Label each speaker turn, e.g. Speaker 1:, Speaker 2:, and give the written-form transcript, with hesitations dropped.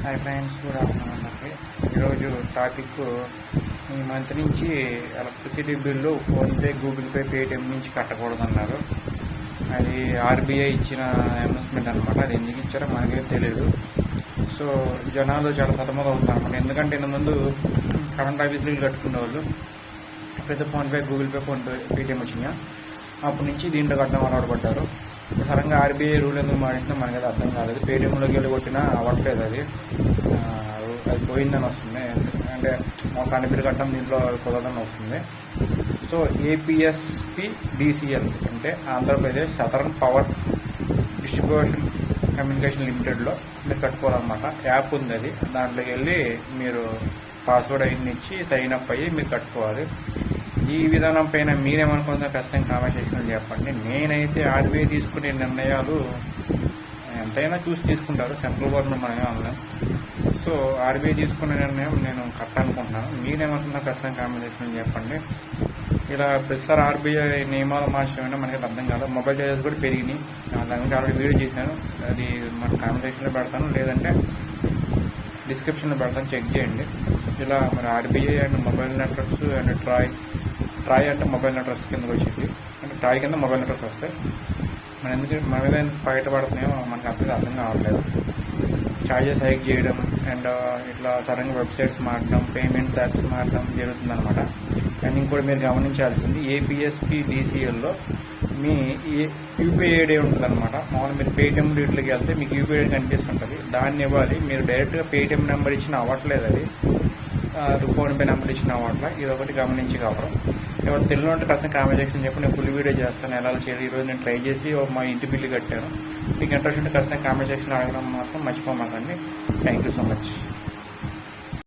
Speaker 1: Hi friends, good afternoon అందరికి. ఈరోజు topic ఈ మంత్ నుంచి electricity bill PhonePe, Google pay, Paytm నుంచి కట్టకూడదన్నారు. అది ఆర్బీఐ ఇచ్చిన అనౌన్స్మెంట్ అనమాట. అది ఎందుకు ఇచ్చారో మనకేం తెలియదు. సో జనాలు చాలా సతమతం అవుతున్నారు అనమాట. ఎందుకంటే ఇంతకుముందు కరెంట్ ఆఫీసులు కట్టుకునే వాళ్ళు ఎప్పుడైతే PhonePe, Google pay, PhonePe, Paytm వచ్చినాయో అప్పటి నుంచి దీంట్లో కట్టడం అలవాటు పడ్డారు. సడన్గా ఆర్బీఐ రూల్ ఎందుకు మారిందో మనకి అది అర్థం కాలేదు. పేటిఎంలోకి వెళ్ళి కొట్టినా అవ్వట్లేదు. అది పోయిందని వస్తుంది. అంటే మా కనిపిరి కట్టడం దీంట్లో కుదరదని వస్తుంది. సో ఏపీఎస్పి డిసిఎల్ అంటే Andhra Pradesh southern power distribution communication లిమిటెడ్లో మీరు కట్టుకోవాలన్నమాట. యాప్ ఉంది, అది దాంట్లోకి వెళ్ళి మీరు పాస్వర్డ్ అయిన ఇచ్చి సైన్ అప్ అయ్యి మీరు కట్టుకోవాలి. ఈ విధానం పైన మీరేమనుకుంటున్నా ఖచ్చితంగా కామెంట్ సెక్షన్లో చెప్పండి. నేనైతే ఆర్బీఐ తీసుకునే నిర్ణయాలు ఎంతైనా చూసి తీసుకుంటారు, సెంట్రల్ గవర్నమెంట్ మనమే అనలేం. సో ఆర్బీఐ తీసుకునే నిర్ణయం నేను కరెక్ట్ అనుకుంటున్నాను. మీరేమనుకున్నా ఖచ్చితంగా కామెంట్ సెక్షన్లో చెప్పండి. ఇలా ప్రతిసారి ఆర్బీఐ నియమాలు మార్చడం మనకి అర్థం కాదు. మొబైల్ చార్జెస్ కూడా పెరిగినాయి. దాని గురించి ఆల్రెడీ వీడియో చేశాను, అది మన కామెంట్ సెక్షన్లో పెడతాను, లేదంటే డిస్క్రిప్షన్లో పెడతాను, చెక్ చేయండి. ఇలా మరి RBI and mobile networks and TRAI అంటే మొబైల్ నెట్వర్క్స్ కిందకి వచ్చింది. అంటే ట్రాయ్ కింద మొబైల్ నెట్వర్క్స్ వస్తాయి. మన ఎందుకు మన మీద బయటపడుతున్నాయో మనకు అర్థం కావట్లేదు. ఛార్జెస్ హైక్ చేయడం అండ్ ఇట్లా సడన్గా వెబ్సైట్స్ మారడం, పేమెంట్స్ యాప్స్ మారడం జరుగుతుందన్నమాట. అండ్ ఇంకోటి మీరు గమనించాల్సింది, ఏపీఎస్పి డిసిఎల్లో మీ యూపీఐ ఐడి ఉంటుందన్నమాట. మామూలు మీరు పేటిఎం డీట్లోకి వెళ్తే మీకు యూపీఐ ఐడి కనిపిస్తుంటుంది, దాన్ని ఇవ్వాలి. మీరు డైరెక్ట్గా పేటిఎం నెంబర్ ఇచ్చిన అవ్వట్లేదు, అది ఫోన్పే నెంబర్ ఇచ్చిన అవ్వట్లేదు. ఇది ఒకటి గమనించి కావడం. ఎవరు తెలియదు అంటే కాస్త కామెంట్ సెక్షన్ చెప్పి నేను ఫుల్ వీడియో చేస్తాను ఎలా చేయాలి. ఈరోజు నేను ట్రై చేసి మా ఇంటి బిల్లు కట్టాను. మీకు ఇంట్రెస్ట్ ఉంటే కాస్త కామెంట్ సెక్షన్ అడగడం మాత్రం మర్చిపోమాకండి. Thank you so much.